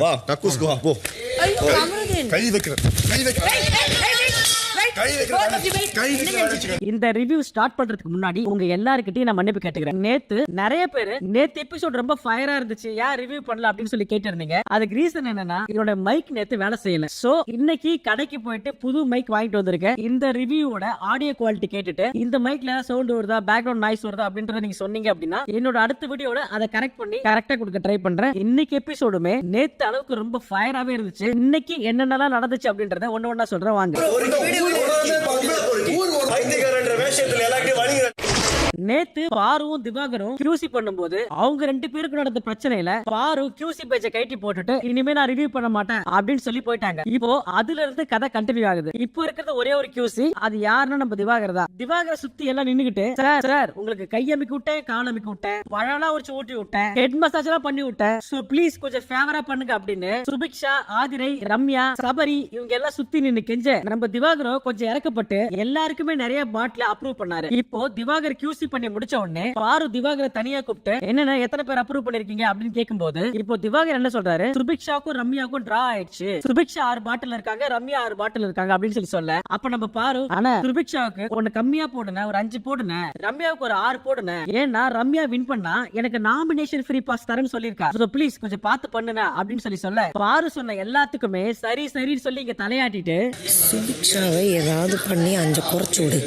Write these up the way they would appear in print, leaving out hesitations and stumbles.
வா கக்கூஸ்க்கு வா போ. ஐயோ அமருதீன் கை வைக்கிற இந்த ரிவ்யூ ஸ்டார்ட் பண்றதுக்கு முன்னாடி உங்க எல்லாருக்கிட்டையும் நான் மன்னிப்பு கேட்டுக்கிறேன். நேத்து நிறைய பேரு நேத்து எபிசோட் ரொம்ப ஃபயரா இருந்துச்சு, ஏன் ரிவ்யூ பண்ணல அப்படின்னு சொல்லி கேட்டிருந்தீங்க. அதுக்கு ரீசன் என்னன்னா என்னோட மைக் நேத்து வேலை செய்யல. சோ இன்னைக்கு கடைக்கு போயிட்டு புது மைக் வாங்கிட்டு வந்திருக்கேன். இந்த ரிவ்யூவோட ஆடியோ குவாலிட்டி கேட்டுட்டு இந்த மைக்ல சவுண்ட் வருதா, பேக்ரவுண்ட் நாய்ஸ் வருதா அப்படின்றத நீங்க சொன்னீங்க அப்படின்னா என்னோட அடுத்த வீடியோட அதை கரெக்ட் பண்ணி கரெக்டா கொடுக்க ட்ரை பண்றேன். இன்னைக்கு எபிசோடுமே நேத்து அளவுக்கு ரொம்ப ஃபயராவே இருந்துச்சு. இன்னைக்கு என்னென்னலாம் நடந்துச்சு அப்படின்றத ஒண்ணு ஒண்ணா சொல்றேன் வாங்க. நேத்து பாருவும் திவாகரும் கியூசி பண்ணும்போது அவங்க ரெண்டு பேருக்கு நடந்த பிரச்சனையில பாரு கியூசி பேஜை கைட்டி போட்டுட்டு இனிமே நான் ரிவ்யூ பண்ண மாட்டேன் அப்படின்னு சொல்லி போயிட்டாங்க. இப்போ அதுல இருந்து கதை கண்டினியூ ஆகுது. இப்போ இருக்கிறது ஒரே ஒரு கியூசி, அது யாருன்னா நம்ம திவாகர் தான். திவாகரை சுத்தி எல்லாம் நின்னுகிட்டு சார் உங்களுக்கு கையமைக்க விட்டேன், காலமைக்க விட்டேன், பழம்லாம் உரிச்சு ஊட்டி விட்டேன், ஹெட் மசாஜ் எல்லாம் பண்ணி விட்டேன், சோ ப்ளீஸ் கொஞ்சம் ஃபேவரா பண்ணுங்க அப்படின்னு சுபிக்ஷா, ஆதிரை, ரம்யா, சபரி இவங்க எல்லாம் சுத்தி நின்னு கெஞ்ச நம்ம திவாகரும் கொஞ்சம் இறக்கப்பட்டு எல்லாருக்குமே நிறைய பாட்டில அப்ரூவ் பண்ணாரு. இப்போ திவாகர் கியூசி பண்ணி முடிச்ச உடனே பாரு திவாகரை தனியா கூப்பிட்டு என்னன்னா எத்தனை பேர் அப்ரூவ் பண்ணிருக்கீங்க அப்படின்னு கேட்கும்போது இப்போ திவாகர் என்ன சொல்றாரு, சுபிக்ஷாக்கும் ரம்யாக்கும் டிரா ஆயிடுச்சு, சுபிக்ஷா 6 பாட்டில் இருக்காங்க, ரம்யா 6 பாட்டில் இருக்காங்க அப்படின்னு சொல்லி சொல்ல அப்ப நம்ம பாரு ஆனா சுபிக்ஷாவுக்கு ஒன்னு கம்மியா போடுன, ஒரு 5 போடுன, ரம்யாவுக்கு ஒரு 6 போடுன, ஏன்னா ரம்யா வின் பண்ணா எனக்கு நாமினேஷன் ஃப்ரீ பாஸ் தரேன்னு சொல்லிருக்கா, சோ ப்ளீஸ் கொஞ்சம் பார்த்து பண்ணுன அப்படின்னு சொல்லி சொல்ல பாரு சொன்ன எல்லாத்துக்குமே சரி சரின்னு சொல்லி இங்க தலையாட்டிட்டு சுபிக்ஷாவை ஏதாவது பண்ணி 5 குறைச்சு விடு,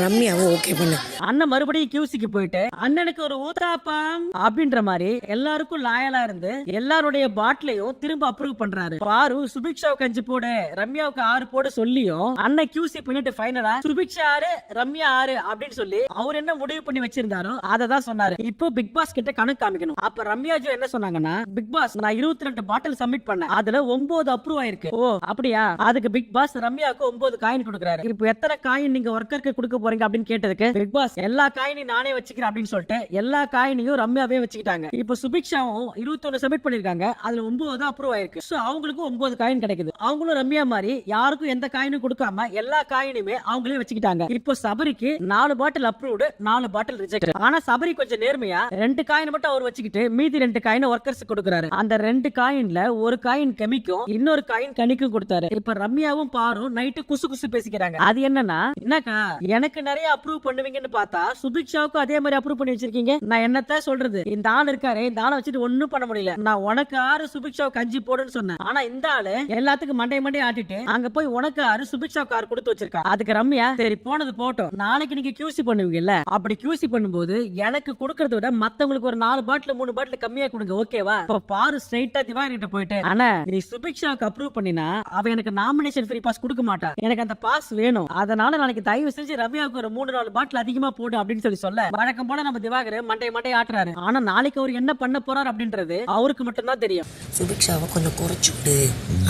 ரம்யாவை ஓகே பண்ணு. அண்ணன் மறுபடியும் கியூசிக்கு போயிட்டு அண்ணனுக்கு ஒரு ஊத்தாப்பம் அப்படின்ற மாதிரி எல்லாருக்கும் லாயலா இருந்து எல்லாருடைய பாட்டிலையும் திரும்ப அப்ரூவ் பண்றாரு. பாரு சுபிக்ஷாவுக்கு 5 போடு, ரம்யாவுக்கு 6 போடு சொல்லியும் அண்ணன் கியூசி பண்ணிட்டு ஃபைனலா சுபிக்ஷா 6 ரம்யா 6 அப்படின்னு சொல்லி அவர் என்ன முடிவு பண்ணி வச்சிருந்தாரோ அதை தான் சொன்னாரு. இப்போ பிக் பாஸ் கிட்ட கணக்கு காமிக்கணும். அப்ப ரம்யாஜோ என்ன சொன்னாங்கன்னா, பிக் பாஸ் நான் 22 பாட்டில் சப்மிட் பண்ணேன், அதுல 9 அப்ரூவ் ஆயிருக்கு. ஓ அப்படியா, அதுக்கு பிக் பாஸ் ரம்யாவுக்கு 9 காயின் கொடுக்குறாரு. இப்போ எத்தனை காயின் நீங்க ஒர்க்கருக்கு கொடுக்க போறீங்க அப்படின்னு கேட்டதுக்கு பிக் பாஸ் எல்லா காயினையும் நானே வச்சுக்கிறேன் அப்படின்னு சொல்லிட்டு எல்லா காயினையும் ரம்யாவே வச்சுக்கிட்டாங்க. இப்போ சுபிக்ஷாவும் 21 சப்மிட் பண்ணிருக்காங்க, அதுல 9 அப்ரூவ் ஆயிருக்கு. சோ அவங்களுக்கும் 9 காயின் கிடைக்குது. அவங்களும் ரம்யா மாதிரி யாருக்கும் எந்த காயினும் கொடுக்காம எல்லா காயினுமே அவங்களே வச்சுக்கிட்டாங்க. இப்போ சபரிக்கு 4 பாட்டில் அப்ரூவ்டு, 4 பாட்டில் ரிஜெக்ட். ஆனா சபரி கொஞ்சம் நேர்மையா 2 காயின் மட்டும் அவர் வச்சுக்கிட்டு மீதி 2 காயின் ஒர்க்கர்ஸ் கொடுக்குறாரு. அந்த 2 காயின்ல ஒரு காயின் கெமிக்கும் இன்னொரு காயின் கனிக்கும் கொடுத்தாரு. இப்ப ரம்யாவும் பாரும் நைட்டு குசு குசு பேசிக்கிறாங்க. அது என்னன்னா, என்னக்கா எனக்கு நிறைய அப்ரூவ் பண்ணுவீங்கன்னு பார்த்தா சுபிக்ஷாவுக்கும் அதே மாதிரி அப்ரூவ் பண்ணி வச்சிருக்கீங்க, நான் என்னத்த சொல்றது, இந்த ஆள் இருக்காரு, இந்த ஆளை வச்சுட்டு ஒண்ணும் பண்ண முடியல, நான் உனக்கு 6 சுபிக்ஷாவுக்கு 5 போடுன்னு சொன்னேன், ஆனா இந்த ஆளு எல்லாத்துக்கும் மண்டை ஆட்டிட்டு அங்க போய் உனக்கு 6 சுபிக்ஷாவுக்கு 6 கொடுத்து வச்சிருக்கா. அதுக்கு ரம்யா சரி போனது போட்டோம், நாளைக்கு நீங்க கியூசி பண்ணுவீங்கல்ல, அப்படி கியூசி பண்ணும்போது எனக்கு கொடுக்கறத விட மத்தவங்களுக்கு ஒரு 4 பாட்டில் 3 பாட்டில் கம்மியா கொடுங்க ஓகேவா. இப்ப பாரு ஸ்ட்ரைட்டா திவாகர் கிட்ட போயிட்டு ஆனா நீ சுபிக்ஷாவுக்கு அப்ரூவ் பண்ணினா அவ எனக்கு நாமினேஷன் ஃப்ரீ பாஸ் கொடுக்க மாட்டா, எனக்கு அந்த பாஸ் வேணும், அதனால நாளைக்கு தயவு செஞ்சு ரம்யாவுக்கு ஒரு 3-4 பாட்டில் அதிகமா போடு அப்படின்னு சொல்லி சொல்ல வழக்கம் போல நம்ம திவாகர் மண்டை ஆட்டுறாரு. ஆனா நாளைக்கு அவர் என்ன பண்ண போறார் அப்படின்றது அவருக்கு மட்டும் தான் தெரியும். சுபிக்ஷாவை கொஞ்சம் குறைச்சு விடு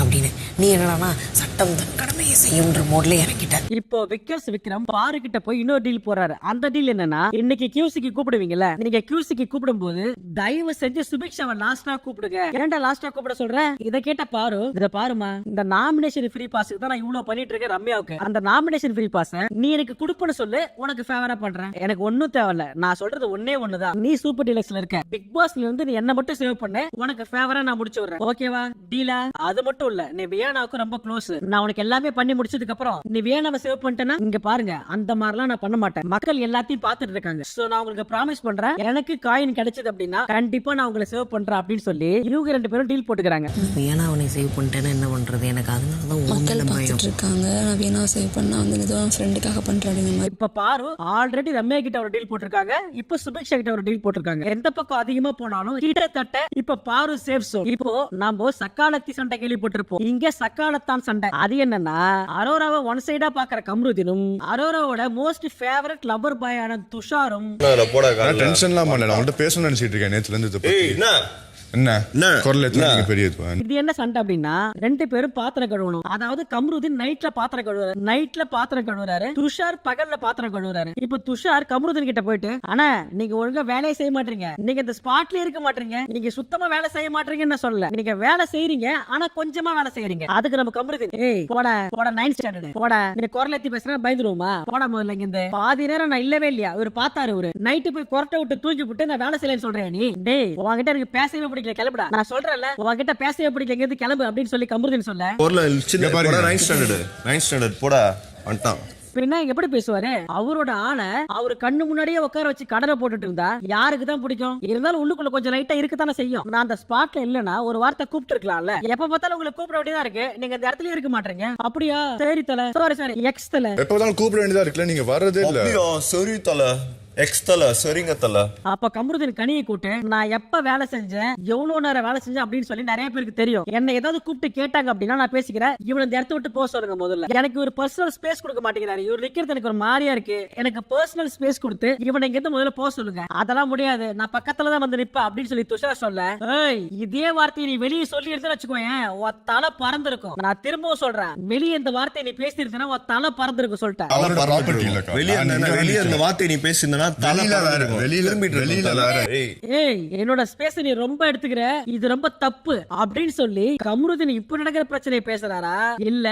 அப்படின்னு நீ என்னன்னா சட்டம் தன் கடமையை செய்யும்ன்ற மோட்ல இறக்கிட்ட. இப்போ விக்ரம் பாரு கிட்ட போய் இன்னொரு டீல் போறாரு. அந்த டீல் என்னன்னா, இன்னைக்கு கியூசிக்கு கூப்பிடுவீங்கல்ல, நீங்க கியூசிக்கு கூப்பிடும் போது தயவு செஞ்சு சுபிக்ஷாவை லாஸ்டா கூப்பிடுங்க. ஏன்டா லாஸ்டா கூப்பிட சொல்றேன், இத கேட்ட பாரு இத பாருமா, இந்த நாமினேஷன் ஃப்ரீ பாஸ்க்கு தான் நான் இவ்வளவு பண்ணிட்டு இருக்கேன் ரம்யாவுக்கு, அந்த நாமினேஷன் ஃப்ரீ பாஸ் நீ எனக்கு கொடுப்பன்னு சொல்லு, உனக்கு ஃபேவரா பண்றேன், எனக்கு ஒண்ணும் தேவையில்ல, நான் சொல்றது ஒன்னே ஒண்ணுதான், நீ சூப்பர் டீலக்ஸ்ல இருக்க, பிக் பாஸ்ல இருந்து நீ என்ன மட்டும் சேவ் பண்ண, உனக்கு ஃபேவரா நான் முடிச்சு விடுறேன் ஓகேவா டீலா. அது மட்டும் இல்ல, நீ வியானாவுக்கு ரொம்ப க்ளோஸ், நான் உனக்கு எல்லாமே பண்ணி முடிச்சதுக்கு அப்புறம் நீ வியானாவை சேவ் பண்ணிட்டேன்னா இங்க பாருங்க அந்த மாதிரிலாம் நான் பண்ண மாட்டேன், மக்கள் எல்லாத்தையும் பாத்துட்டு இருக்காங்க, சோ நான் உங்களுக்கு ப்ராமிஸ் பண்றேன் எனக்கு காயின் கிடைச்சது அப்படின்னா கண்டிப்பா நான் உங்களை சேவ் பண்றேன் அப்படின்னு சொல்லி இவங்க 2 பேரும் டீல் போட்டுக்கிறாங்க. வியானாவை சேவ் பண்ணிட்டேன்னா என்ன பண்றது, எனக்கு அதனாலதான் மக்கள் பார்த்துட்டு இருக்காங்க, நான் வியானாவை சேவ் பண்ணா வந்து ஏதோ ஃப்ரெண்டுக்காக பண்றாங்க. இப்ப பாரு ஆல்ரெடி ரம்யா கிட்ட ஒரு டீல் போட்டிருக்காங்க, இப்ப சுபிக்ஷா கிட்ட ஒரு டீல் போட்டிருக்காங்க. எந்த பக்கம் அதிகமா போனாலும் கிட்டத்தட்ட இப்ப பாரு சேஃப் சோன். இப்போ நாம சக்காலத்தி சண்டை கேள்விப்பட்டிருப்போம், இங்க சக்காலத்தான் சண்டை. அது என்னன்னா, அரோராவை ஒன் சைடா பாக்குற கம்ருதீனும் அரோராவோட மோஸ்ட் ஃபேவரட் லவர் பாய் ஆன துஷாரும் டென்ஷன்லாம் பண்ணல, அவன்கிட்ட பேசணும்னு நினைச்சிட்டு இருக்கேன் நேத்துல இருந்து. இது என்ன சண்டை அப்படின்னா, 2 பேரும் பாத்திரம் கழுவணும். அதாவது கம்ருதீன் நைட்ல பாத்திரம் கழுவுறாரு, துஷார் பகல்ல பாத்திரம் கழுவுறாரு. இப்ப துஷார் கம்ருதீன் கிட்ட போயிட்டு ஆனா நீங்க ஒழுங்கா வேலையை செய்ய மாட்டீங்க, நீங்க இந்த ஸ்பாட்ல இருக்க மாட்டீங்க, நீங்க சுத்தமா வேலை செய்ய மாட்டீங்கன்னு சொல்லல, நீங்க வேலை செய்யறீங்க ஆனா கொஞ்சமா வேலை செய்யறீங்க. அதுக்கு நம்ம கம்ருதீன் ஏய் போட 9th ஸ்டாண்டர்ட் போட, நீ குரலத்தி பேசுறா பயந்துருவோமா, போட முதல்ல இங்க பாதி நேரம் நான் இல்லவே இல்லையா, இவர் பார்த்தாரு, ஒரு நைட்டு போய் கொரட்டை விட்டு தூக்கி விட்டு நான் வேலை செய்யலன்னு சொல்றேன், நீ டேய் உன்கிட்ட எனக்கு பேசவே பிடிக்கல கிளம்புடா. நான் சொல்றேன்ல உன்கிட்ட பேசவே பிடிக்கல எங்க கிளம்பு அப்படின்னு சொல்லி கமருதீன் சொல்ல ஊர்ல சின்ன இங்க பாருங்க. 9th ஸ்டாண்டர்ட் போடா வந்துட்டான். பின்ன எப்படி பேசுவாரு? அவரோட ஆளை அவரு கண்ணு முன்னாடியே உட்கார வச்சு கடனை போட்டுட்டு இருந்தா யாருக்கு தான் பிடிக்கும்? இருந்தாலும் உள்ளுக்குள்ள கொஞ்சம் லைட்டா இருக்குதானே செய்யும். நான் அந்த ஸ்பாட்ல இல்லனா ஒரு வார்த்தை கூப்பிட்டு இருக்கலாம்ல. எப்ப பார்த்தாலும் உங்களுக்கு கூப்பிட வேண்டியதா இருக்கு, நீங்க இந்த இடத்துல இருக்க மாட்டீங்க. அப்படியா? சரி தல, சாரி எக்ஸ் தல. எப்ப பார்த்தாலும் கூப்பிட வேண்டியதா இருக்குல்ல, நீங்க வர்றதே இல்ல. அப்படியா? சரி தல, எக்ஸ் தல, சரிங்க தல. அப்ப கமருதீன் கனியை கூட்டு நான் எப்ப வேலை செஞ்சேன், எவ்வளவு நேரம் வேலை செஞ்சேன் அப்படின்னு சொல்லி நிறைய பேருக்கு தெரியும். என்ன ஏதாவது கூப்பிட்டு கேட்டாங்க அப்படின்னா நான் பேசிக்கிறேன். இவனை இந்த இடத்த விட்டு போக சொல்லுங்க முதல்ல. எனக்கு ஒரு பர்சனல் ஸ்பேஸ் கொடுக்க மாட்டேங்கிறாரு. இவர் நிக்கிறது எனக்கு ஒரு மாதிரியா இருக்கு. எனக்கு பர்சனல் ஸ்பேஸ் கொடுத்து இவனை இங்க இருந்து முதல்ல போக சொல்லுங்க. அதெல்லாம் முடியாது, நான் பக்கத்துல தான் வந்து நிப்ப அப்படின்னு சொல்லி துஷார் சொல்ல, ஏய் இதே வார்த்தையை நீ வெளியே சொல்லி எடுத்து வச்சுக்கோயேன், உன் தலை பறந்திருக்கும். நான் திரும்பவும் சொல்றேன், வெளியே இந்த வார்த்தையை நீ பேசியிருந்தா உன் தலை பறந்திருக்கும் சொல்லிட்டேன். அவரோட ப்ராப்பர்ட்டி இல்லக்கா. வெளியே இந்த வார்த்தை நீ பேசினா வெளியில வேற, வெளியில வேற. ஏய் என்னோட ஸ்பேஸ் நீ ரொம்ப எடுத்துக்கிற, இது ரொம்ப தப்பு அப்படின்னு சொல்லி கமருதீன் இப்ப நடக்கிற பிரச்சனையை பேசுறாரா, இல்ல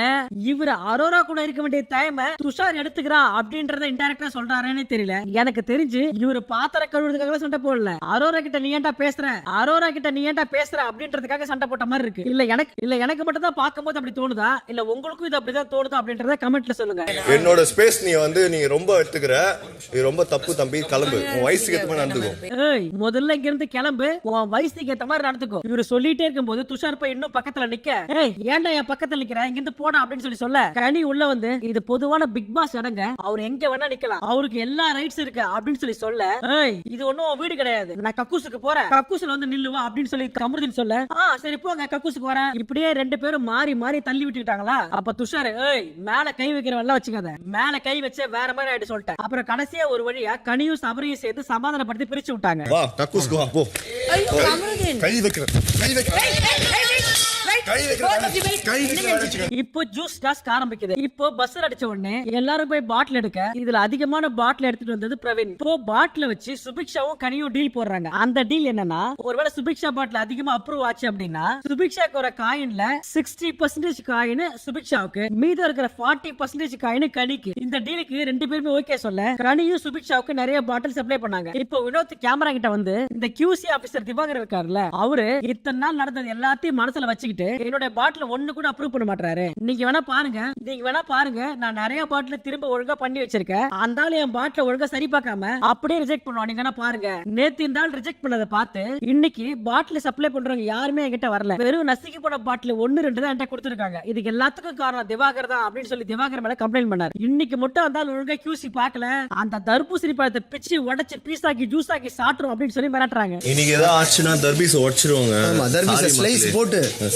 இவரு அரோரா கூட இருக்க வேண்டிய டைம் துஷார் எடுத்துக்கிறா அப்படின்றத இன்டைரக்டா சொல்றாருன்னு தெரியல. எனக்கு தெரிஞ்சு இவரு பாத்திர கழுவுறதுக்காக சண்டை போடல, அரோரா கிட்ட நீ ஏன்டா பேசுற, அரோரா கிட்ட நீ ஏன்டா பேசுற அப்படின்றதுக்காக சண்டை போட்ட மாதிரி இருக்கு. இல்ல எனக்கு மட்டும் தான் பாக்கும்போது அப்படி தோணுதா, இல்ல உங்களுக்கும் இது அப்படிதான் தோணுதா அப்படின்றத கமெண்ட்ல சொல்லுங்க. என்னோட ஸ்பேஸ் நீ ரொம்ப எடுத்துக்கிற, இது ரொம்ப தப்பு தம்பி, கிளம்பு. உன் வயசுக்கு ஏத்த மாதிரி நடந்துக்கோ. ஏய் முதல்ல இங்க இருந்து கிளம்பு, உன் வயசுக்கு ஏத்த மாதிரி நடந்துக்கோ. இவரு சொல்லிட்டே இருக்கும்போது துஷார் போய் இன்னும் பக்கத்துல நிக்க, ஏய் ஏன்டா என் பக்கத்துல நிக்கிற, இங்க இருந்து போடா அப்படின்னு சொல்லி சொல்ல, கனி உள்ள வந்து இது பொதுவான பிக் பாஸ் இடங்க, அவர் எங்க வேணா நிக்கலாம், அவருக்கு எல்லா ரைட்ஸ் இருக்கு அப்படின்னு சொல்லி சொல்ல, ஏய் இது ஒண்ணும் வீடு கிடையாது, நான் கக்கூசுக்கு போறேன், கக்கூசுல வந்து நில்லுவா அப்படின்னு சொல்லி கமருதீன் சொல்ல, சரி போங்க கக்கூசுக்கு வரேன். இப்படியே ரெண்டு பேரும் மாறி மாறி தள்ளி விட்டுட்டாங்களா. அப்ப துஷார், ஏய் மேல கை வைக்கிறவெல்லாம் வச்சுக்காத, மேல கை வச்ச வேற மாதிரி ஆயிட்டு சொல்லிட்டேன். அப்புறம் கடைசியா ஒரு வழியா கனியும் சபரியும் சேர்த்து சமாதானப்படுத்தி பிரிச்சு விட்டாங்க. வா கக்கூஸ்க்கு வா போ. கை வைக்கிறேன். இப்போ ஜூஸ் டாஸ்க் ஆரம்பிக்குது. இப்போ பஸ் அடிச்ச உடனே எல்லாரும் போய் பாட்டில் எடுக்க, இதுல அதிகமான பாட்டில் எடுத்துட்டு வந்தது பிரவீன். இப்போ பாட்டில வச்சு சுபிக்ஷாவும் கனியும் டீல் போடுறாங்க. அந்த டீல் என்னன்னா, ஒருவேளை சுபிக்ஷா பாட்டில் அதிகமா அப்ரூவ் ஆச்சு அப்படின்னா சுபிக்ஷாக்கு ஒரு காயின்ல 60% காயின் சுபிக்ஷாவுக்கு, மீதம் இருக்கிற 40% காயின் கனிக்கு. இந்த டீலுக்கு ரெண்டு பேருமே ஓகே சொல்ல கனியும் சுபிக்ஷாவுக்கு நிறைய பாட்டில் சப்ளை பண்ணாங்க. இப்போ வினோத் கேமரா கிட்ட வந்து இந்த QC ஆபீசர் திவாகர் இருக்காருல்ல, அவரு இத்தனை நாள் நடந்தது எல்லாத்தையும் மனசுல வச்சுக்கிட்டு என்னோட பாட்டில் ஒண்ணு கூட அப்ரூவ் பண்ண மாட்டாரு. நீங்க வேணா பாருங்க, நான் நிறைய பாட்டில் திரும்ப ஒழுங்கா பண்ணி வச்சிருக்கேன். அந்த ஆளு என் பாட்டில் ஒழுங்கா சரி பார்க்காம அப்படியே ரிஜெக்ட் பண்ணுவான். நீங்க வேணா பாருங்க, நேத்து இந்த ஆள் ரிஜெக்ட் பண்ணதை பார்த்து இன்னைக்கு பாட்டில் சப்ளை பண்றவங்க யாருமே என்கிட்ட வரல. வெறும் நசுக்கி போன பாட்டில் 1-2 தான் என்கிட்ட கொடுத்துருக்காங்க. இதுக்கு எல்லாத்துக்கும் காரணம் திவாகர் தான் அப்படின்னு சொல்லி திவாகர் மேல கம்ப்ளைண்ட் பண்ணாரு. இன்னைக்கு மட்டும் அந்த ஆள் ஒழுங்கா QC பார்க்கல, அந்த தர்பூசணி பழத்தை பிச்சு உடைச்சு பீஸ் ஆக்கி ஜூஸ் ஆக்கி சாப்பிட்டுரும் அப்படின்னு சொல்லி மிரட்டுறாங்க. இன்னைக்கு ஏதாவது ஆச்சுன்னா தர்பீஸ் உடைச்சிருவாங்க.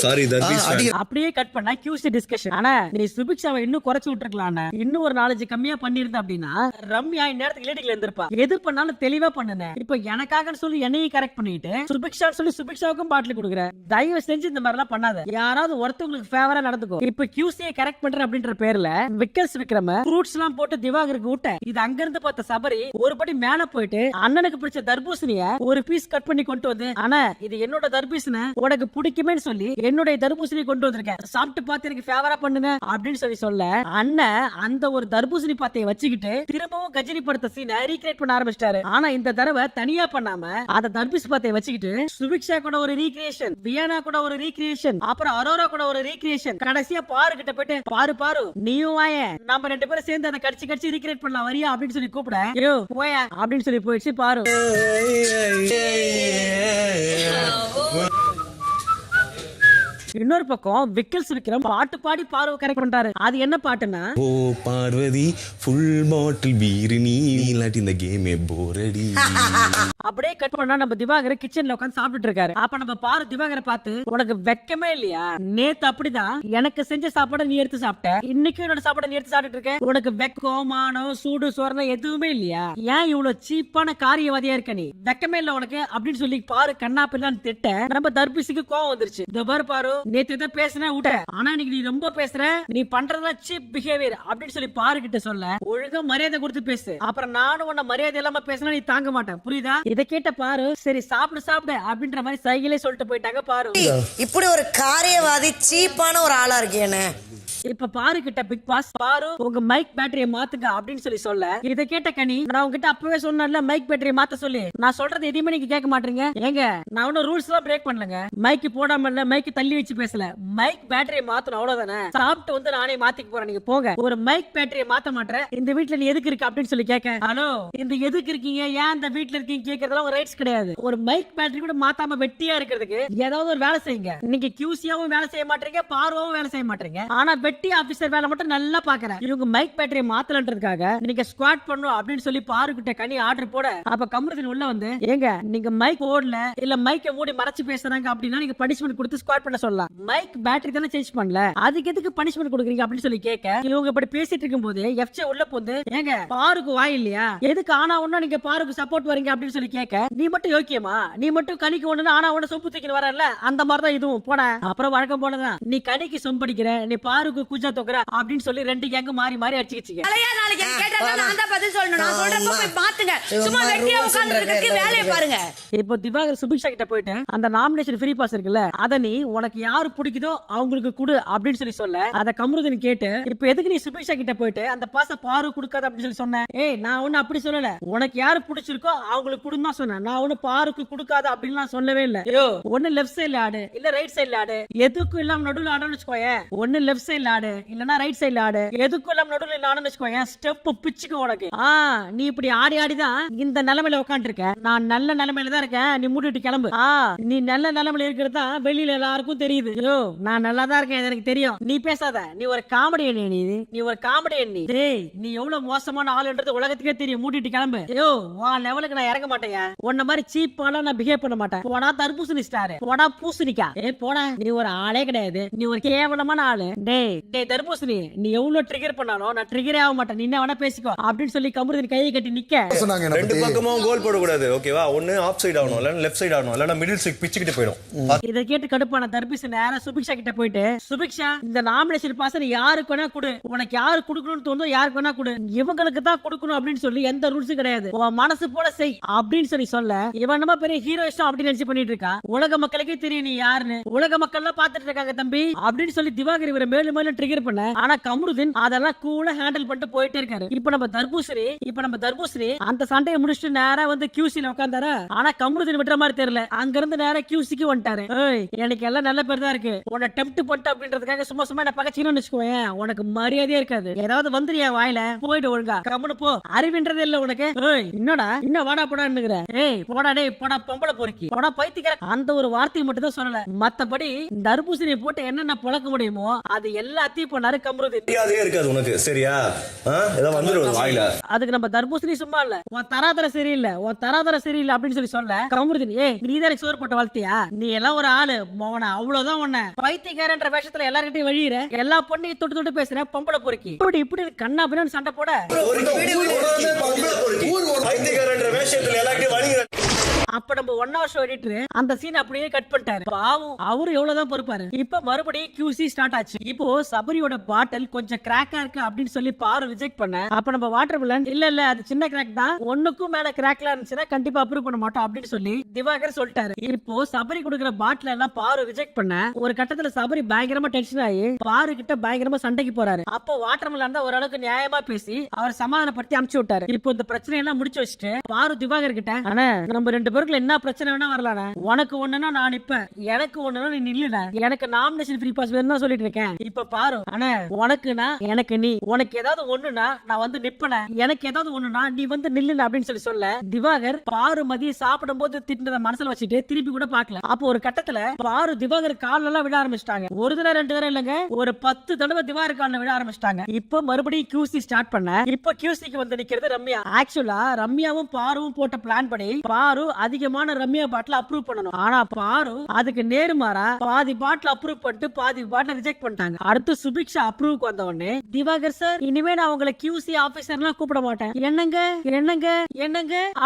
சாரி தர்பீஸ். அப்படியே கட் பண்ணா QC டிஸ்கஷன். ஆனா நீ சுபிக்ஷாவை இன்னும் குறைச்சு விட்டுருக்கலாம், இன்னும் ஒரு 4 கம்மியா பண்ணிருந்த அப்படின்னா ரம்யா இந்நேரத்துக்கு லீடிங்ல இருந்திருப்பா. எது பண்ணாலும் தெளிவா பண்ணுன. இப்போ எனக்காக சொல்லி என்னையும் கரெக்ட் பண்ணிட்டு சுபிக்ஷா சொல்லி சுபிக்ஷாவுக்கும் பாட்டில் கொடுக்குற. தயவு செஞ்சு இந்த மாதிரி எல்லாம் பண்ணாத. யாராவது ஒருத்தவங்களுக்கு ஃபேவரா நடந்துக்கோ. இப்போ QC கரெக்ட் பண்ற அப்படின்ற பேர்ல விக்கல்ஸ் விக்ரம ஃப்ரூட்ஸ் எல்லாம் போட்டு திவாகருக்கு ஊட்ட, இது அங்க இருந்து பார்த்த சபரி ஒரு படி மேல போயிட்டு அண்ணனுக்கு பிடிச்ச தர்பூசணிய ஒரு பீஸ் கட் பண்ணி கொண்டு வந்து, ஆனா இது என்னோட தர்பூசணி உனக்கு பிடிக்குமேன்னு சொல்லி என்னுடைய தர்பூசணி கொண்டு வந்திருக்கேன், சாப்பிட்டு பார்த்து எனக்கு ஃபேவரா பண்ணுங்க அப்படின்னு சொல்ல அண்ணன் அந்த ஒரு தர்பூசணி பாத்தையை வச்சுக்கிட்டு திரும்பவும் கஜினி படுத்த சீனை ரீக்ரியேட் பண்ண ஆரம்பிச்சிட்டாரு. ஆனா இந்த தடவை தனியா பண்ணாம அந்த தர்பூசணி பாத்தையை வச்சுக்கிட்டு சுபிக்ஷா கூட ஒரு ரீக்ரியேஷன், வியானா கூட ஒரு ரீக்ரியேஷன், அப்புறம் அரோரா கூட ஒரு ரீக்ரியேஷன், கடைசியா பாரு கிட்ட போயிட்டு பாரு நீயும் வாய, நம்ம 2 பேரும் சேர்ந்து அதை கடிச்சு ரீக்ரியேட் பண்ணலாம் வரியா அப்படின்னு சொல்லி கூப்பிட, ஐயோ போயா அப்படின்னு சொல்லி போயிடுச்சு பாரு. இன்னொரு பக்கம் விக்கல்ஸ் விக்ரம் பாட்டு பாடி பார்வை கரெக்ட் பண்றாரு. அது என்ன பாட்டுன்னா, ஓ பார்வதி ஃபுல் பாட்டில் பீர் நீ இல்லாட்டி இந்த கேமே போரடி. அப்படியே கட் பண்ணா நம்ம திவாகர் கிச்சன்ல உட்கார்ந்து சாப்பிட்டுட்டு இருக்காரு. அப்ப நம்ம பாரு திவாகரை பார்த்து, உனக்கு வெக்கமே இல்லையா, நேத்து அப்படிதான் எனக்கு செஞ்ச சாப்பாடை நீ எடுத்து சாப்பிட்ட, இன்னைக்கு என்னோட சாப்பாடை நீ எடுத்து சாப்பிட்டு இருக்க, உனக்கு வெக்கம் மானம் சூடு சோரணம் எதுவுமே இல்லையா, ஏன் இவ்வளவு சீப்பான காரியவாதியா இருக்க, நீ வெக்கமே இல்ல உனக்கு அப்படின்னு சொல்லி பாரு கண்ணா பிள்ளான்னு திட்ட நம்ம தர்பீஸுக்கு கோவம் வந்துருச்சு. இந்த பாரு நேத்து தான் பேசினா விட்ட, ஆனா இன்னைக்கு நீ ரொம்ப பேசுற, நீ பண்றதெல்லாம் சீப் பிஹேவியர் அப்படின்னு சொல்லி பாரு கிட்ட சொல்ல, ஒழுங்கா மரியாதை கொடுத்து பேசு, அப்புறம் நானும் உன்ன மரியாதை இல்லாம பேசினா நீ தாங்க மாட்டேன் புரியுதா. இதை கேட்ட பாரு சரி சாப்பிடு அப்படின்ற மாதிரி சைகிலே சொல்லிட்டு போயிட்டாங்க பாரு. இப்படி ஒரு காரியவாதி சீப்பான ஒரு ஆளா இருக்கேன்னு இப்ப பாரு கிட்ட பிக் பாஸ் பாரு உங்க மைக் பேட்டரியை மாத்துங்க அப்படின்னு சொல்லி சொல்ல இதை கேட்ட கனி நான் உங்ககிட்ட அப்பவே சொன்னேன்ல மைக் பேட்டரியை மாத்த சொல்லி நான் சொல்றது எதையுமே நீங்க கேட்க மாட்டீங்க. ஏங்க நான் ஒன்னும் ரூல்ஸ் எல்லாம் பிரேக் பண்ணலங்க. மைக் போடாம இல்ல மைக் தள்ளி வச்சு பேசல. மைக் பேட்டரியை மாத்தணும் அவ்வளவுதானே. சாப்பிட்டு வந்து நானே மாத்திக்க போறேன். நீங்க போங்க. ஒரு மைக் பேட்டரியை மாத்த மாட்டேன். இந்த வீட்ல நீ எதுக்கு இருக்கு அப்படின்னு சொல்லி கேட்க ஹலோ இந்த எதுக்கு இருக்கீங்க ஏன் இந்த வீட்ல இருக்கீங்க கேட்கறதுலாம் உங்க ரைட்ஸ் கிடையாது. ஒரு மைக் பேட்டரி கூட மாத்தாம வெட்டியா இருக்கிறதுக்கு ஏதாவது ஒரு வேலை செய்யுங்க. நீங்க கியூசியாவும் வேலை செய்ய மாட்டீங்க பார்வாவும் வேலை செய்ய மாட்டீங்க. ஆனா வெட்டி ஆபீசர் வேலை மட்டும் நல்லா பாக்குறேன். இவங்க மைக் பேட்டரியை மாத்தலன்றதுக்காக நீங்க ஸ்குவாட் பண்ணணும் அப்படின்னு சொல்லி பாருகிட்ட கனி ஆர்டர் போட அப்ப கமருதீன் உள்ள வந்து ஏங்க நீங்க மைக் போடல இல்ல மைக்க மூடி மறைச்சு பேசுறாங்க அப்படின்னா நீங்க பனிஷ்மெண்ட் கொடுத்து ஸ்குவாட் பண்ண சொல்லலாம். மைக் பேட்டரி தானே சேஞ்ச் பண்ணல அதுக்கு எதுக்கு பனிஷ்மெண்ட் கொடுக்குறீங்க அப்படின்னு சொல்லி கேட்க இவங்க இப்படி பேசிட்டு இருக்கும்போது எஃப்ஜே உள்ள போந்து ஏங்க பாருக்கு வாய் இல்லையா எதுக்கு ஆனா ஒண்ணா நீங்க பாருக்கு சப்போர்ட் வரீங்க அப்படின்னு சொல்லி கேட்க நீ மட்டும் யோக்கியமா நீ மட்டும் கனிக்கு ஒண்ணு ஆனா ஒண்ணு சொம்பு தூக்கிட்டு வரல அந்த மாதிரிதான் இதுவும் போட அப்புறம் வழக்கம் போலதான் நீ கனிக்கு சொம்படிக்கிற நீ பாருக்கு குஜா தோக்குற அப்படின்னு சொல்லி ரெண்டு கேங்க மாறி மாறி அடிச்சுக்கிச்சு. நாளைக்கு கேட்டா நான் தான் பதில் சொல்லணும். நான் சொல்றப்ப போய் பாத்துங்க. சும்மா வெட்டியா உட்கார்ந்திருக்கீங்க வேலைய பாருங்க. இப்போ திவாகர் சுபிக்ஷா கிட்ட போயிட்டு அந்த நாமினேஷன் ஃப்ரீ பாஸ் இருக்குல்ல அத நீ உனக்கு யாரு பிடிக்குதோ அவங்களுக்கு கொடு அப்படின்னு சொல்லி சொல்ல அத கமருதீன் கேட்டு இப்போ எதுக்கு நீ சுபிக்ஷா கிட்ட போயிட்டு அந்த பாஸ பாரு கொடுக்காத அப்படின்னு சொல்லி சொன்ன. ஏய் நான் ஒண்ணு அப்படி சொல்லல. உனக்கு யாரு பிடிச்சிருக்கோ அவங்களுக்கு கொடுன்னு தான் சொன்னேன். நான் ஒண்ணு பாருக்கு கொடுக்காத அப்படின்னு நான் சொல்லவே இல்ல. ஐயோ ஒண்ணு லெஃப்ட் சைடுல ஆடு இல்ல ரைட் சைடுல ஆடு எதுக்கும் இல்லாம நடுவுல ஆடுன்னு வச்சுக்கோயே. ஒண்ணு லெஃப்ட் சைடுல ஆடு இல்லனா ரைட் சைடுல ஆடு எதுக்கும் இல்லாம நடுவுல ஆடுன்னு வச்சுக்கோயே. ஸ்டெப் பிச்சுக்கு உனக்கு நீ இப்படி ஆடி ஆடிதான் இந்த நிலைமையில உட்காந்து இருக்க. நான் நல்ல நிலைமையில தான் இருக்கேன். நீ மூடிட்டு கிளம்பு. நீ நல்ல நிலைமையில இருக்கிறது தான் வெளியில எல்லாருக்கும் தெரியுது. ஐயோ நான் நல்லா தான் இருக்கேன் எனக்கு தெரியும். நீ பேசாத. நீ ஒரு காமெடி எண்ணி. நீ ஒரு காமெடி எண்ணி. டேய் நீ எவ்வளவு மோசமான ஆளுன்றது உலகத்துக்கே தெரியும். மூடிட்டு கிளம்பு. ஐயோ உன் லெவலுக்கு நான் இறங்க மாட்டேன். உன்ன மாதிரி சீப்பாலாம் நான் பிஹேவ் பண்ண மாட்டேன். போடா தர்பூசணி ஸ்டார். போடா பூசணிக்கா. போடா நீ ஒரு ஆளே கிடையாது. நீ ஒரு கேவலமான ஆளு. டேய் தர்பூசணி நீ எவ்வளவு ட்ரிகர் பண்ணாலும் நான் ட்ரிகரே ஆக மாட்டேன். நீ என்ன வேணா பேசிக்கோ அப்படின்னு சொல்லி கமருதீன் கையை கட்டி நிக்க ரெண்டு பக்கமும் கோல் போடக்கூடாது ஓகேவா. ஒன்னு ஆஃப் சைடு ஆகணும் இல்ல லெஃப்ட் சைடு ஆகணும் இல்ல மிடில் சைடு பிச்சுக்கிட்டு போயிடும். இதை கேட்டு கடுப்பான தர்பீஸ் நேரா சுபிக்ஷா கிட்ட போயிட்டு சுபிக்ஷா இந்த நாமினேஷன் பாஸ் யாருக்கு வேணா கொடு. உனக்கு யாரு கொடுக்கணும்னு தோணுதோ யாருக்கு வேணா கொடு. இவங்களுக்கு தான் கொடுக்கணும் அப்படின்னு சொல்லி எந்த ரூல்ஸும் கிடையாது. உன் மனசு போல செய் அப்படின்னு சொல்லி சொல்ல இவன் நம்ம பெரிய ஹீரோயிஸ்டம் அப்படின்னு நினைச்சு பண்ணிட்டு இருக்கா. உலக மக்களுக்கே தெரியும் நீ யாருன்னு. உலக மக்கள் எல்லாம் பாத்துட்டு இருக்காங்க தம்பி அப்படின்னு சொல்லி திவாகர் இவரை மேலும் மேலும் ட்ரிகர் பண்ண ஆனா கமருதீன் அதெல்லாம் கூலா ஹேண்டில் பண்ணிட்டு போயிட்டே இருக்காரு. இப்ப நம்ம தர்பூசணி அந்த சண்டையை முடிச்சுட்டு நேரா வந்து கியூசில உட்கார்ந்தாரா. ஆனா கமருதீன் விட்டுற மாதிரி தெரியல. அங்க இருந்து நேரா கியூசிக்கு வந்துட்டாரு. எனக்கு எல்லாம் நல்ல பேர் தான் இருக்கு. உன்னை டெம்ப்ட் பண்ணிட்டு அப்படின்றதுக்காக சும்மா சும்மா என்ன பக்கச்சின்னு வச்சுக்கோயேன். உனக்கு மரியாதையே இருக்காது. ஏதாவது வந்துறியா வாயில போயிட்டு ஒழுங்கா கம்முனு போ. அறிவின்றதே இல்ல உனக்கு. என்னடா இன்னும் வாடா போடான்னுங்கிற. போடா டேய் போடா பொம்பளை பொறுக்கி போடா பைத்தியக்கார. அந்த ஒரு வார்த்தையை மட்டும் தான் சொல்லல. மத்தபடி தர்பூசணியை போட்டு என்னென்ன பழக்க முடியுமோ அது எல்லாத்தையும் பண்ணாரு கமருதீன். இருக்காது உனக்கு சரியா. ஏதாவது வந்துரும் வாயில. அதுக்கு நம்ம தர்பூசணி சும்மா இல்ல உன் தராதர சரியில்லை அப்படின்னு சொல்லி சொல்ல கமருதீன் நீ தான் சோறு போட்டு வளர்த்தியா. நீ எல்லாம் ஒரு ஆளு மோன அவ்வளவுதான். உன்ன பைத்தியக்காரன்ற வேஷத்துல எல்லார்கிட்டையும் வழியிற எல்லா பொண்ணையும் தொட்டு தொட்டு பேசுற பொம்பளை பொறுக்கி இப்படி கண்ணா பின்னான்னு சண்டை போட அப்ப நம்ம 1 hour ஷோ எடிட்டர் அந்த சீன் அப்படியே கட் பண்ணிட்டாரு. பாவம் அவரு எவ்வளவுதான் பொறுப்பாரு. இப்ப மறுபடியும் QC ஸ்டார்ட் ஆச்சு. இப்போ சபரியோட பாட்டில் கொஞ்சம் கிராக்கா இருக்கு அப்படின்னு சொல்லி பாரு ரிஜெக்ட் பண்ண அப்ப நம்ம வாட்டர் மிலன் இல்ல அது சின்ன கிராக் தான் ஒண்ணுக்கும் மேல கிராக்ல இருந்துச்சுன்னா கண்டிப்பா அப்ரூவ் பண்ண மாட்டோம் அப்படின்னு சொல்லி திவாகர் சொல்லிட்டாரு. இப்போ சபரி கொடுக்குற பாட்டில் எல்லாம் பாரு ரிஜெக்ட் பண்ண ஒரு கட்டத்துல சபரி பயங்கரமா டென்ஷன் ஆகி பாரு கிட்ட பயங்கரமா சண்டைக்கு போறாரு. அப்போ வாட்டர் மிலன் தான் ஓரளவுக்கு நியாயமா பேசி அவர் சமாதானப்படுத்தி அனுப்பிச்சு விட்டாரு. இப்போ இந்த பிரச்சனை எல்லாம் முடிச்சு வச்சுட்டு பாரு திவாகர் கிட்ட ஆனா நம்ம 2 பேருக்குள்ள என்ன பிரச்சனை வேணா வரலானே. உனக்கு ஒண்ணுனா நான் நிப்பேன் எனக்கு ஒண்ணுனா நீ நில்லுடா. எனக்கு நாமினேஷன் ஃப்ரீ பாஸ் வேணும்னு சொல்லிட்டு இருக்கேன். இப்ப பாரு அண்ணா உனக்குனா எனக்கு நீ உனக்கு ஏதாவது ஒண்ணுனா நான் வந்து நிப்பன எனக்கு ஏதாவது ஒண்ணுனா நீ வந்து நில்லுடா அப்படின்னு சொல்லி சொல்ல திவாகர் பாரு மதியம் சாப்பிடும் போது திட்டினத மனசுல வச்சுட்டு திருப்பி கூட பாக்கல. அப்போ ஒரு கட்டத்துல பாரு திவாகர் கால் எல்லாம் விட ஆரம்பிச்சிட்டாங்க. ஒரு தடவை 2 தடவை இல்லங்க ஒரு 10 தடவை திவாகர் கால்ல விட ஆரம்பிச்சிட்டாங்க. இப்ப மறுபடியும் QC ஸ்டார்ட் பண்ண இப்ப QCக்கு வந்து நிக்கிறது ரம்யா. ஆக்சுவலா ரம்யாவும் பாருவும் போட்ட பிளான் படி பாரு அதிகமான ரம்யா பாட்டில் அப்ரூவ் பண்ணணும். ஆனா பாரு அதுக்கு நேர்மாறா பாதி பாட்டில் அப்ரூவ் பண்ணிட்டு பாதி பாட்டில் ரிஜெக்ட் பண்ணிட்டாங்க. அடுத்து சுபிக்ஷா அப்ரூவ்க்கு வந்த உடனே திவாகர் சார் இனிமே நான் உங்களை QC ஆபீசர்லாம் கூப்பிட மாட்டேன் என்னங்க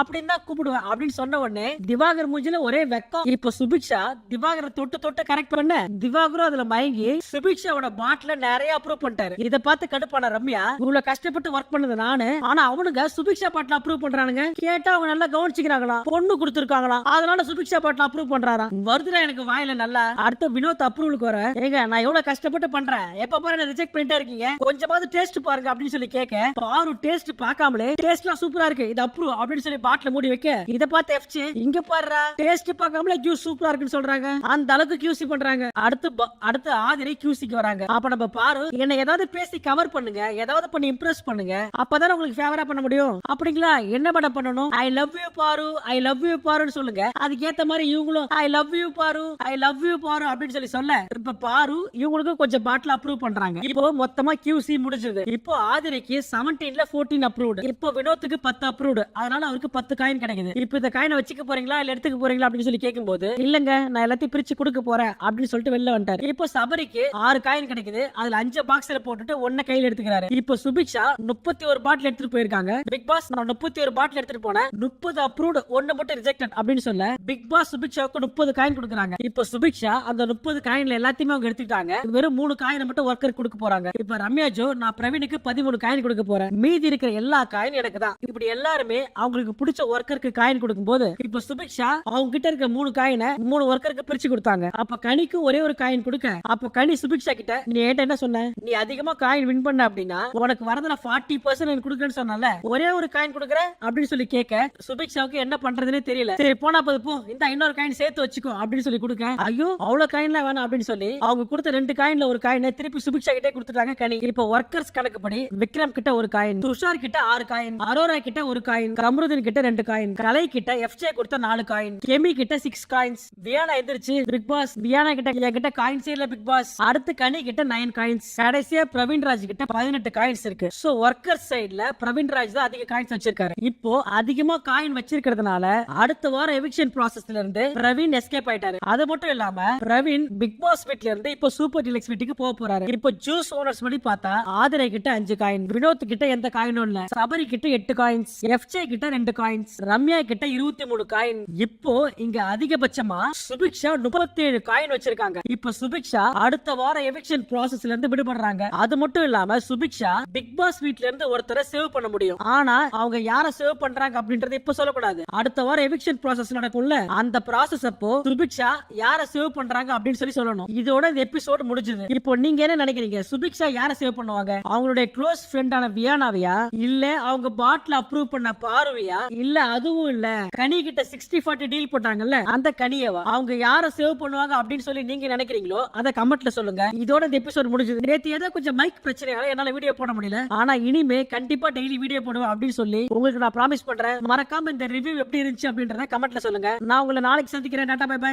அப்படின்னு தான் கூப்பிடுவேன் அப்படின்னு சொன்ன உடனே திவாகர் மூஞ்சில ஒரே வெக்கம். இப்போ சுபிக்ஷா திவாகரை தொட்டு கரெக்ட் பண்ண திவாகரும் அதுல மயங்கி சுபிக்ஷாவோட பாட்டில நிறைய அப்ரூவ் பண்ணிட்டாரு. இதை பார்த்து கடுப்பான ரம்யா இவ்வளவு கஷ்டப்பட்டு ஒர்க் பண்ணது நானு ஆனா அவனுங்க சுபிக்ஷா பாட்டில் அப்ரூவ் பண்றானுங்க கேட்டா அவங்க நல்லா கவனிச்சுக்கிறாங்களா பொண்ணு கொடுத்து கொடுத்துருக்காங்களாம். அதனால சுபிக்ஷா பாட்டில் அப்ரூவ் பண்றாராம். வருதுடா எனக்கு வாயில நல்லா. அடுத்த வினோத் அப்ரூவலுக்கு வர, ஏங்க நான் எவ்வளவு கஷ்டப்பட்டு பண்றேன், எப்ப பாரு என்ன ரிஜெக்ட் பண்ணிட்டே இருக்கீங்க, கொஞ்சமாவது டேஸ்ட் பாருங்க அப்படின்னு சொல்லி கேட்க, பாரு டேஸ்ட் பார்க்காமலே டேஸ்ட்லாம் சூப்பரா இருக்கு, இது அப்ரூவ் அப்படின்னு சொல்லி பாட்டில மூடி வைக்க, இத பார்த்து எஃப்சி இங்க பாருடா டேஸ்ட் பார்க்காமலே ஜூஸ் சூப்பரா இருக்குன்னு சொல்றாங்க. அந்த அளவுக்கு QC பண்றாங்க. அடுத்து ஆதிரை QCக்கு வராங்க. அப்ப நம்ம பாரு என்ன ஏதாவது பேசி கவர் பண்ணுங்க, ஏதாவது பண்ணி இம்ப்ரெஸ் பண்ணுங்க, அப்பதான் உங்களுக்கு ஃபேவரா பண்ண முடியும். அப்படிங்களா, என்ன மேடம் பண்ணணும்? ஐ லவ் யூ பாரு, ஐ லவ் யூ பாருன்னு சொல்லுங்க. அதுக்கு ஏத்த மாதிரி இவங்களும் ஐ லவ் யூ பாரு, ஐ லவ் யூ பாரு அப்படின்னு சொல்லி சொல்ல, இப்ப பாரு இவங்களுக்கு கொஞ்சம் பாட்டில் அப்ரூவ் பண்றாங்க. இப்போ மொத்தமா QC முடிஞ்சது. இப்போ ஆதிரைக்கு 17ல 14 அப்ரூவ்டு. இப்போ வினோத்துக்கு 10 அப்ரூவ்டு. அதனால அவருக்கு 10 காயின் கிடைக்குது. இப்போ இந்த காயினை வச்சுக்க போறீங்களா இல்ல எடுத்துக்க போறீங்களா அப்படின்னு சொல்லி கேட்கும்போது, இல்லங்க நான் எல்லாத்தையும் பிரிச்சு கொடுக்க போறேன் அப்படின்னு சொல்லிட்டு வெளில வந்துட்டாரு. இப்போ சபரிக்கு 6 காயின் கிடைக்குது. அதுல 5 பாக்ஸ்ல போட்டுட்டு 1 கையில எடுத்துக்கிறாரு. இப்போ சுபிக்ஷா 31 பாட்டில் எடுத்துட்டு போயிருக்காங்க. பிக் பாஸ் நான் 31 பாட்டில் எடுத்துட்டு போனேன், 30 அப்ரூவ்டு, 1 மட்டும் ரிஜெக்டட் அப்படின்னு சொல்ல, பிக் பாஸ் சுபிக்ஷாவுக்கு 30 காயின் கொடுக்குறாங்க. இப்போ சுபிக்ஷா அந்த 30 காயின்ல எல்லாத்தையுமே அவங்க எடுத்துக்கிட்டாங்க. வெறும் 3 காயினை மட்டும் ஒர்க்கர் கொடுக்க போறாங்க. இப்போ ரம்யா ஜோ நான் பிரவீனுக்கு 13 காயின் கொடுக்க போறேன், மீதி இருக்கிற எல்லா காயின் எனக்கு தான். இப்படி எல்லாருமே அவங்களுக்கு பிடிச்ச ஒர்க்கருக்கு காயின் கொடுக்கும்போது, இப்போ சுபிக்ஷா அவங்க கிட்ட இருக்க 3 காயினை 3 ஒர்க்கருக்கு பிரிச்சு கொடுத்தாங்க. அப்ப கனிக்கு ஒரே ஒரு காயின் கொடுக்க, அப்ப கனி சுபிக்ஷா கிட்ட நீ ஏட்ட என்ன சொன்ன, நீ அதிகமா காயின் வின் பண்ண அப்படின்னா உனக்கு வரதுல 40% எனக்கு கொடுக்கறேன்னு சொன்னால, ஒரே ஒரு காயின் கொடுக்குற அப்படின்னு சொல்லி கேட்க, சுபிக்ஷாவுக்கு என்ன பண்றதுன்னே தெரியல. சரி போனா போது போ, இந்த இன்னொரு காயின் சேர்த்து வச்சுக்கோ அப்படின்னு சொல்லி கொடுக்க, ஐயோ அவ்வளவு காயின்லாம் வேணாம் அப்படின்னு சொல்லி அவங்க கொடுத்த 2 காயின்ல ஒரு காயினை திருப்பி சுபிக்ஷா கிட்டே கொடுத்துட்டாங்க கனி. இப்போ ஒர்க்கர்ஸ் கணக்குப்படி விக்ரம் கிட்ட ஒரு காயின், துஷார் கிட்ட 6 காயின், அரோரா கிட்ட ஒரு காயின், கமருதீன் கிட்ட 2 காயின், கலை கிட்ட FJ கொடுத்த 4 காயின், கெமி கிட்ட 6 காயின்ஸ். வியானா எந்திரிச்சு பிக் பாஸ், வியானா கிட்ட காயின்ஸ் இல்ல பிக் பாஸ். அடுத்து கனி கிட்ட 9 காயின்ஸ். கடைசியா பிரவீன் ராஜ் கிட்ட 18 காயின்ஸ் இருக்கு. சோ ஒர்க்கர் சைடுல பிரவீன் ராஜ் தான் அதிக காயின்ஸ் வச்சிருக்காரு. இப்போ அதிகமா காயின் வச்சிருக்கிறதுனால அடுத்த வாரம் எவிக்ஷன் ப்ராசஸ்ல இருந்து பிரவீன் எஸ்கேப் ஆயிட்டாரு. அது மட்டும் இல்லாம பிரவீன் பிக் பாஸ் வீட்ல இருந்து இப்போ சூப்பர் டீலக்ஸ் வீட்டுக்கு போக போறாரு. இப்போ ஜூஸ் ஓனர்ஸ் படி பார்த்தா ஆதிரை கிட்ட 5 காயின், வினோத் கிட்ட எந்த காயினும் இல்ல, சபரி கிட்ட 8 காயின்ஸ், FJ கிட்ட 2 காயின்ஸ், ரம்யா கிட்ட 23 காயின். இப்போ இங்க அதிகபட்சமா சுபிக்ஷா 37 காயின் வச்சிருக்காங்க. இப்போ சுபிக்ஷா அடுத்த வாரம் எவிக்ஷன் ப்ராசஸ்ல இருந்து விடுபடுறாங்க. அது மட்டும் இல்லாம சுபிக்ஷா பிக் பாஸ் வீட்ல இருந்து ஒருத்தரை சேவ் பண்ண முடியும். ஆனா அவங்க யாரை சேவ் பண்றாங்க அப்படின்றது இப்ப சொல்லக்கூடாது. அடுத்த வாரம் எவிக்ஷன் ப்ராசஸ் நடக்கும்ல, அந்த ப்ராசஸ் அப்போ சுபிக்ஷா யாரை சேவ் பண்றாங்க அப்படின்னு சொல்லி சொல்லணும். இதோட இந்த எபிசோட் முடிஞ்சது. இப்போ நீங்க என்ன நினைக்கிறீங்க, சுபிக்ஷா யாரை சேவ் பண்ணுவாங்க? அவங்களுடைய க்ளோஸ் ஃப்ரெண்டான வியானாவையா, இல்ல அவங்க பாட்டில் அப்ரூவ் பண்ண பார்வையா, இல்ல அதுவும் இல்ல கனி கிட்ட 60-40 டீல் போட்டாங்கல்ல அந்த கனியவா? அவங்க யாரை சேவ் பண்ணுவாங்க அப்படின்னு சொல்லி நீங்க நினைக்கிறீங்களோ அதை கமெண்ட்ல சொல்லுங்க. இதோட இந்த எபிசோட் முடிஞ்சது. நேத்து ஏதோ கொஞ்சம் மைக் பிரச்சனையால என்னால வீடியோ போட முடியல, ஆனா இனிமே கண்டிப்பா டெய்லி வீடியோ போடுவேன் அப்படின்னு சொல்லி உங்களுக்கு நான் ப்ராமிஸ் பண்றேன். மறக்காம இந்த ரிவ்யூ எப்படி இருந்துச்சு அப்படின்றத கமெண்ட்ல சொல்லுங்க. நான் உங்களை நாளைக்கு சந்திக்கிறேன். Tata bye by.